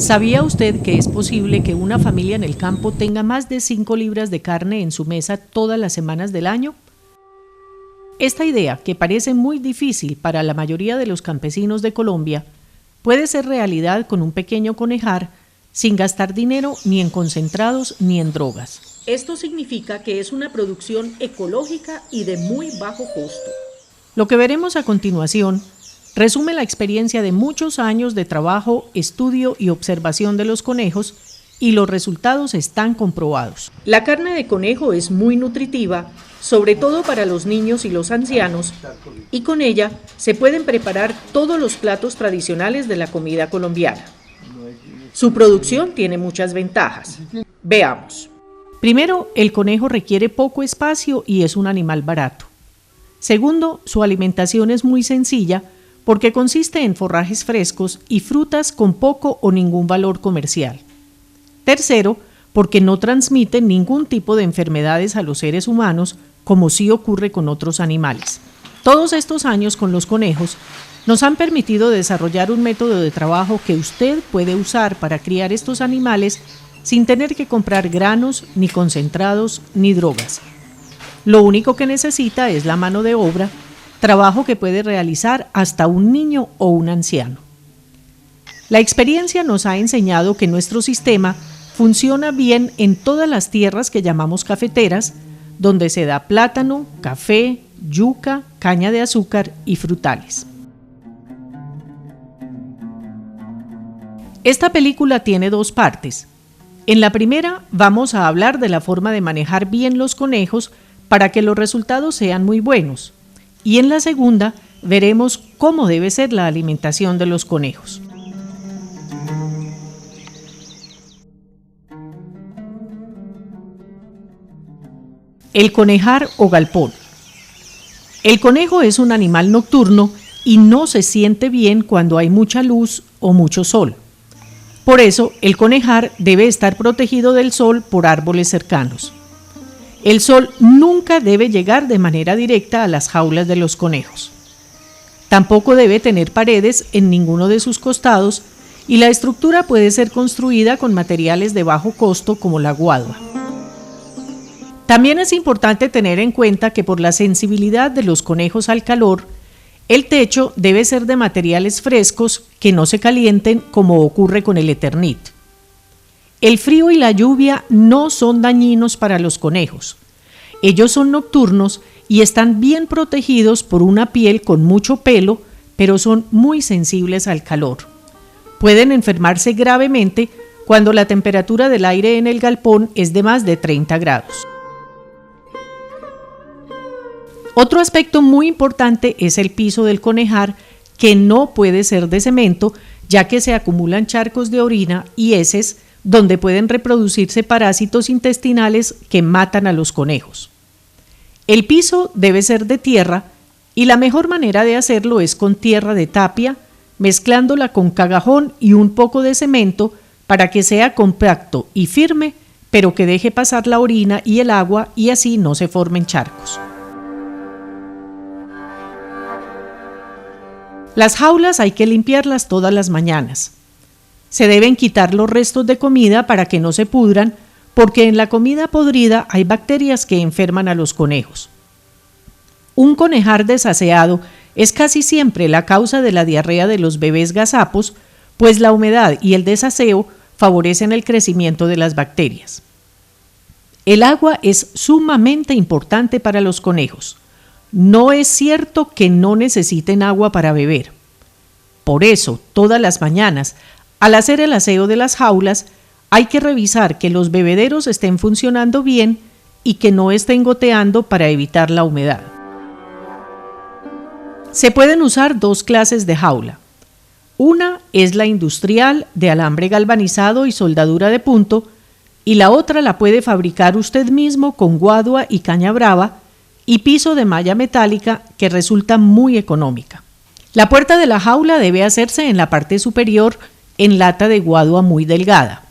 ¿Sabía usted que es posible que una familia en el campo tenga más de 5 libras de carne en su mesa todas las semanas del año? Esta idea, que parece muy difícil para la mayoría de los campesinos de Colombia, puede ser realidad con un pequeño conejar sin gastar dinero ni en concentrados ni en drogas. Esto significa que es una producción ecológica y de muy bajo costo. Lo que veremos a continuación resume la experiencia de muchos años de trabajo, estudio y observación de los conejos, y los resultados están comprobados. La carne de conejo es muy nutritiva, sobre todo para los niños y los ancianos, y con ella se pueden preparar todos los platos tradicionales de la comida colombiana. Su producción tiene muchas ventajas. Veamos. Primero, el conejo requiere poco espacio y es un animal barato. Segundo, su alimentación es muy sencilla porque consiste en forrajes frescos y frutas con poco o ningún valor comercial. Tercero, porque no transmite ningún tipo de enfermedades a los seres humanos, como sí ocurre con otros animales. Todos estos años con los conejos nos han permitido desarrollar un método de trabajo que usted puede usar para criar estos animales sin tener que comprar granos, ni concentrados, ni drogas. Lo único que necesita es la mano de obra, trabajo que puede realizar hasta un niño o un anciano. La experiencia nos ha enseñado que nuestro sistema funciona bien en todas las tierras que llamamos cafeteras, donde se da plátano, café, yuca, caña de azúcar y frutales. Esta película tiene dos partes. En la primera vamos a hablar de la forma de manejar bien los conejos para que los resultados sean muy buenos. Y en la segunda veremos cómo debe ser la alimentación de los conejos. El conejar o galpón. El conejo es un animal nocturno y no se siente bien cuando hay mucha luz o mucho sol. Por eso, el conejar debe estar protegido del sol por árboles cercanos. El sol nunca debe llegar de manera directa a las jaulas de los conejos. Tampoco debe tener paredes en ninguno de sus costados y la estructura puede ser construida con materiales de bajo costo como la guadua. También es importante tener en cuenta que por la sensibilidad de los conejos al calor, el techo debe ser de materiales frescos que no se calienten como ocurre con el Eternit. El frío y la lluvia no son dañinos para los conejos. Ellos son nocturnos y están bien protegidos por una piel con mucho pelo, pero son muy sensibles al calor. Pueden enfermarse gravemente cuando la temperatura del aire en el galpón es de más de 30 grados. Otro aspecto muy importante es el piso del conejar, que no puede ser de cemento, ya que se acumulan charcos de orina y heces donde pueden reproducirse parásitos intestinales que matan a los conejos. El piso debe ser de tierra y la mejor manera de hacerlo es con tierra de tapia, mezclándola con cagajón y un poco de cemento para que sea compacto y firme, pero que deje pasar la orina y el agua y así no se formen charcos. Las jaulas hay que limpiarlas todas las mañanas. Se deben quitar los restos de comida para que no se pudran, porque en la comida podrida hay bacterias que enferman a los conejos. Un conejar desaseado es casi siempre la causa de la diarrea de los bebés gazapos, pues la humedad y el desaseo favorecen el crecimiento de las bacterias. El agua es sumamente importante para los conejos. No es cierto que no necesiten agua para beber. Por eso, todas las mañanas, al hacer el aseo de las jaulas, hay que revisar que los bebederos estén funcionando bien y que no estén goteando para evitar la humedad. Se pueden usar dos clases de jaula. Una es la industrial de alambre galvanizado y soldadura de punto, y la otra la puede fabricar usted mismo con guadua y caña brava y piso de malla metálica, que resulta muy económica. La puerta de la jaula debe hacerse en la parte superior en lata de guadua muy delgada.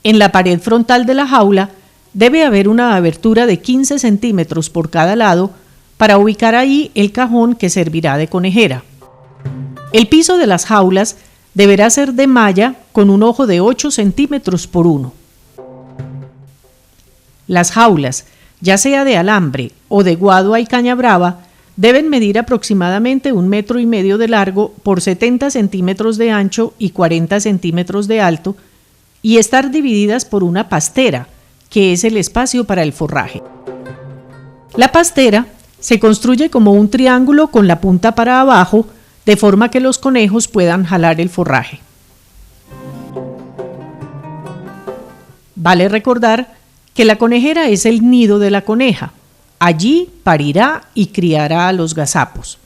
En la pared frontal de la jaula debe haber una abertura de 15 centímetros por cada lado para ubicar ahí el cajón que servirá de conejera. El piso de las jaulas deberá ser de malla con un ojo de 8 centímetros por 1. Las jaulas, ya sea de alambre o de guadua y caña brava, deben medir aproximadamente 1,5 metros de largo por 70 centímetros de ancho y 40 centímetros de alto y estar divididas por una pastera, que es el espacio para el forraje. La pastera se construye como un triángulo con la punta para abajo, de forma que los conejos puedan jalar el forraje. Vale recordar que la conejera es el nido de la coneja. Allí parirá y criará a los gazapos.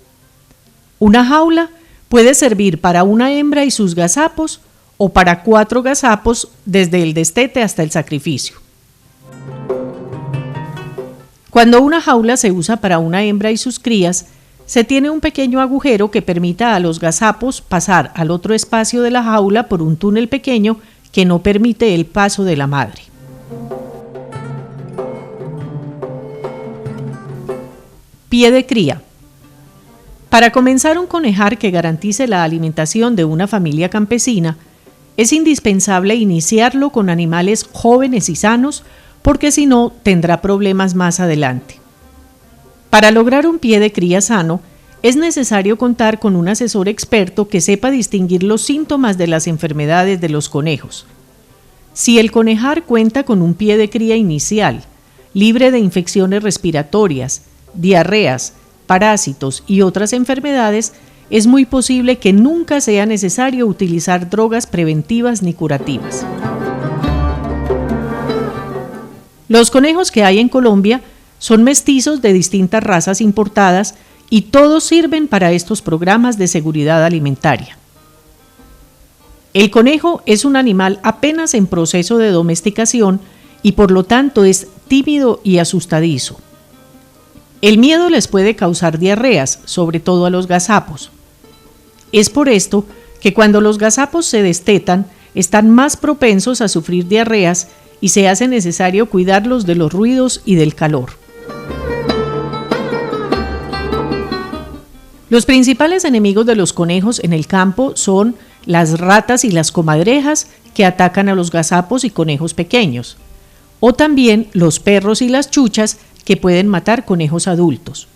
Una jaula puede servir para una hembra y sus gazapos o para 4 gazapos desde el destete hasta el sacrificio. Cuando una jaula se usa para una hembra y sus crías, se tiene un pequeño agujero que permita a los gazapos pasar al otro espacio de la jaula por un túnel pequeño que no permite el paso de la madre. Pie de cría. Para comenzar un conejar que garantice la alimentación de una familia campesina, es indispensable iniciarlo con animales jóvenes y sanos, porque si no tendrá problemas más adelante. Para lograr un pie de cría sano, es necesario contar con un asesor experto que sepa distinguir los síntomas de las enfermedades de los conejos. Si el conejar cuenta con un pie de cría inicial, libre de infecciones respiratorias, diarreas, parásitos y otras enfermedades, es muy posible que nunca sea necesario utilizar drogas preventivas ni curativas. Los conejos que hay en Colombia son mestizos de distintas razas importadas y todos sirven para estos programas de seguridad alimentaria. El conejo es un animal apenas en proceso de domesticación y por lo tanto es tímido y asustadizo. El miedo les puede causar diarreas, sobre todo a los gazapos. Es por esto que cuando los gazapos se destetan, están más propensos a sufrir diarreas y se hace necesario cuidarlos de los ruidos y del calor. Los principales enemigos de los conejos en el campo son las ratas y las comadrejas que atacan a los gazapos y conejos pequeños, o también los perros y las chuchas que pueden matar conejos adultos.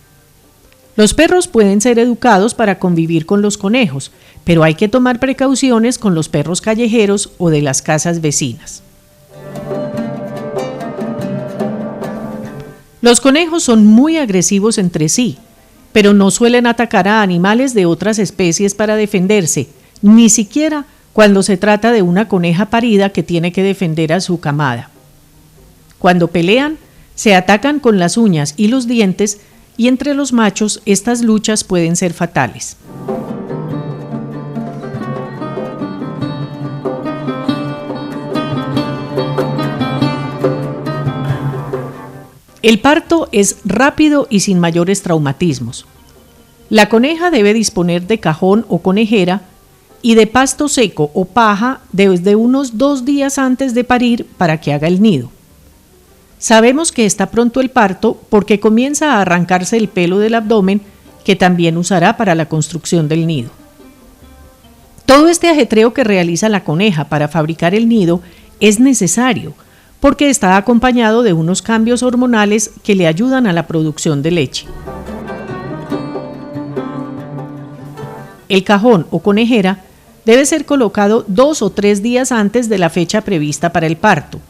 Los perros pueden ser educados para convivir con los conejos, pero hay que tomar precauciones con los perros callejeros o de las casas vecinas. Los conejos son muy agresivos entre sí, pero no suelen atacar a animales de otras especies para defenderse, ni siquiera cuando se trata de una coneja parida que tiene que defender a su camada. Cuando pelean, se atacan con las uñas y los dientes, y entre los machos estas luchas pueden ser fatales. El parto es rápido y sin mayores traumatismos. La coneja debe disponer de cajón o conejera y de pasto seco o paja desde unos 2 días antes de parir para que haga el nido. Sabemos que está pronto el parto porque comienza a arrancarse el pelo del abdomen, que también usará para la construcción del nido. Todo este ajetreo que realiza la coneja para fabricar el nido es necesario, porque está acompañado de unos cambios hormonales que le ayudan a la producción de leche. El cajón o conejera debe ser colocado 2 o 3 días antes de la fecha prevista para el parto.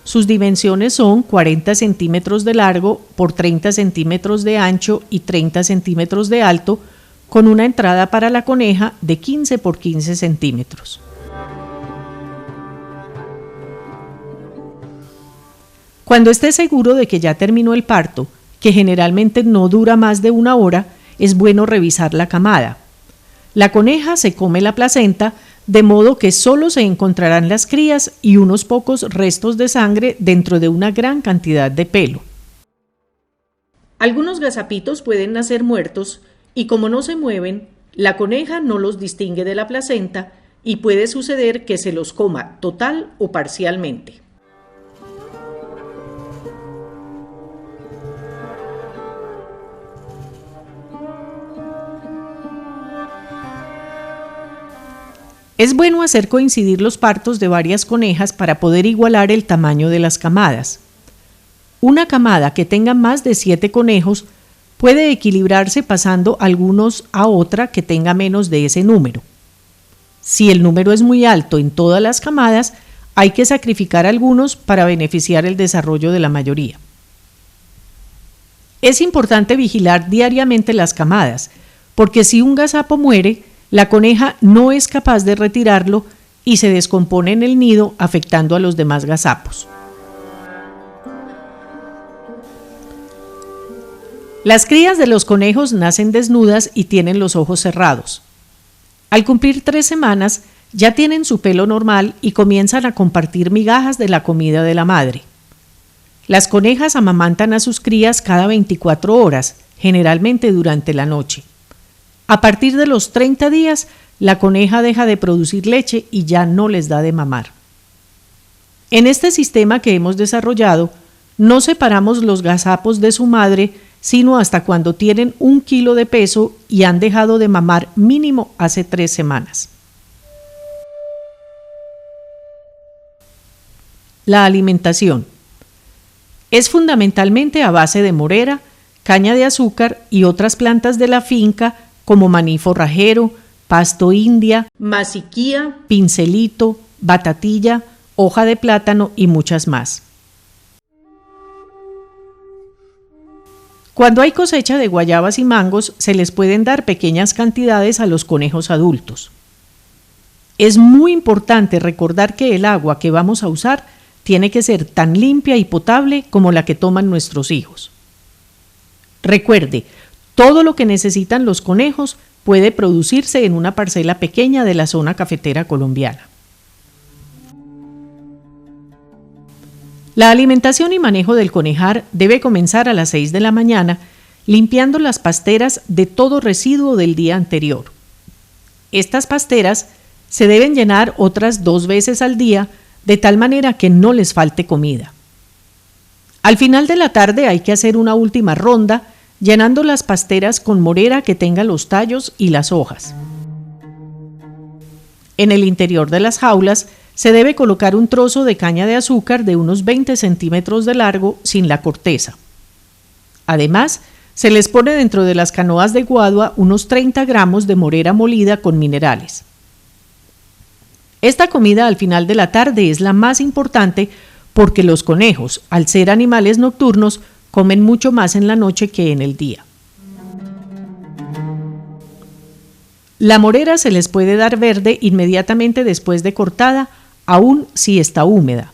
Sus dimensiones son 40 centímetros de largo por 30 centímetros de ancho y 30 centímetros de alto, con una entrada para la coneja de 15 por 15 centímetros. Cuando esté seguro de que ya terminó el parto, que generalmente no dura más de 1 hora, es bueno revisar la camada. La coneja se come la placenta, de modo que solo se encontrarán las crías y unos pocos restos de sangre dentro de una gran cantidad de pelo. Algunos gazapitos pueden nacer muertos y como no se mueven, la coneja no los distingue de la placenta y puede suceder que se los coma total o parcialmente. Es bueno hacer coincidir los partos de varias conejas para poder igualar el tamaño de las camadas. Una camada que tenga más de 7 conejos puede equilibrarse pasando algunos a otra que tenga menos de ese número. Si el número es muy alto en todas las camadas, hay que sacrificar algunos para beneficiar el desarrollo de la mayoría. Es importante vigilar diariamente las camadas, porque si un gazapo muere, la coneja no es capaz de retirarlo y se descompone en el nido, afectando a los demás gazapos. Las crías de los conejos nacen desnudas y tienen los ojos cerrados. Al cumplir 3 semanas, ya tienen su pelo normal y comienzan a compartir migajas de la comida de la madre. Las conejas amamantan a sus crías cada 24 horas, generalmente durante la noche. A partir de los 30 días, la coneja deja de producir leche y ya no les da de mamar. En este sistema que hemos desarrollado, no separamos los gazapos de su madre, sino hasta cuando tienen 1 kilo de peso y han dejado de mamar mínimo hace 3 semanas. La alimentación es fundamentalmente a base de morera, caña de azúcar y otras plantas de la finca como maní forrajero, pasto india, masiquía, pincelito, batatilla, hoja de plátano y muchas más. Cuando hay cosecha de guayabas y mangos, se les pueden dar pequeñas cantidades a los conejos adultos. Es muy importante recordar que el agua que vamos a usar tiene que ser tan limpia y potable como la que toman nuestros hijos. Recuerde, todo lo que necesitan los conejos puede producirse en una parcela pequeña de la zona cafetera colombiana. La alimentación y manejo del conejar debe comenzar a las 6 de la mañana, limpiando las pasteras de todo residuo del día anterior. Estas pasteras se deben llenar otras 2 veces al día, de tal manera que no les falte comida. Al final de la tarde hay que hacer una última ronda, llenando las pasteras con morera que tenga los tallos y las hojas. En el interior de las jaulas se debe colocar un trozo de caña de azúcar de unos 20 centímetros de largo sin la corteza. Además, se les pone dentro de las canoas de guadua unos 30 gramos de morera molida con minerales. Esta comida al final de la tarde es la más importante porque los conejos, al ser animales nocturnos, comen mucho más en la noche que en el día. La morera se les puede dar verde inmediatamente después de cortada, aun si está húmeda.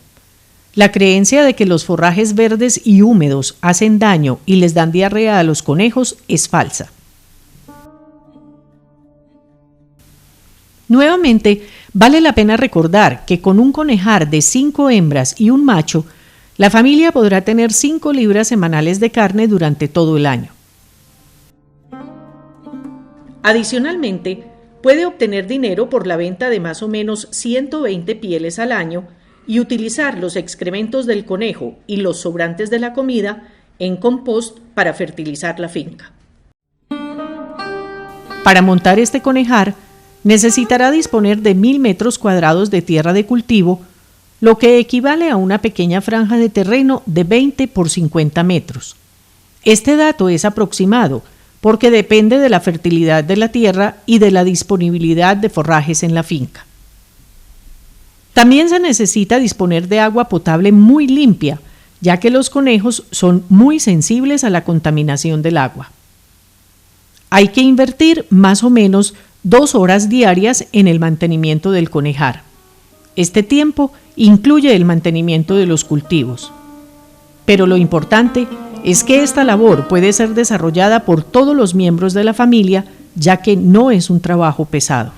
La creencia de que los forrajes verdes y húmedos hacen daño y les dan diarrea a los conejos es falsa. Nuevamente, vale la pena recordar que con un conejar de 5 hembras y un macho, la familia podrá tener 5 libras semanales de carne durante todo el año. Adicionalmente, puede obtener dinero por la venta de más o menos 120 pieles al año y utilizar los excrementos del conejo y los sobrantes de la comida en compost para fertilizar la finca. Para montar este conejar, necesitará disponer de 1000 metros cuadrados de tierra de cultivo, lo que equivale a una pequeña franja de terreno de 20 por 50 metros. Este dato es aproximado porque depende de la fertilidad de la tierra y de la disponibilidad de forrajes en la finca. También se necesita disponer de agua potable muy limpia, ya que los conejos son muy sensibles a la contaminación del agua. Hay que invertir más o menos 2 horas diarias en el mantenimiento del conejar. Este tiempo incluye el mantenimiento de los cultivos. Pero lo importante es que esta labor puede ser desarrollada por todos los miembros de la familia, ya que no es un trabajo pesado.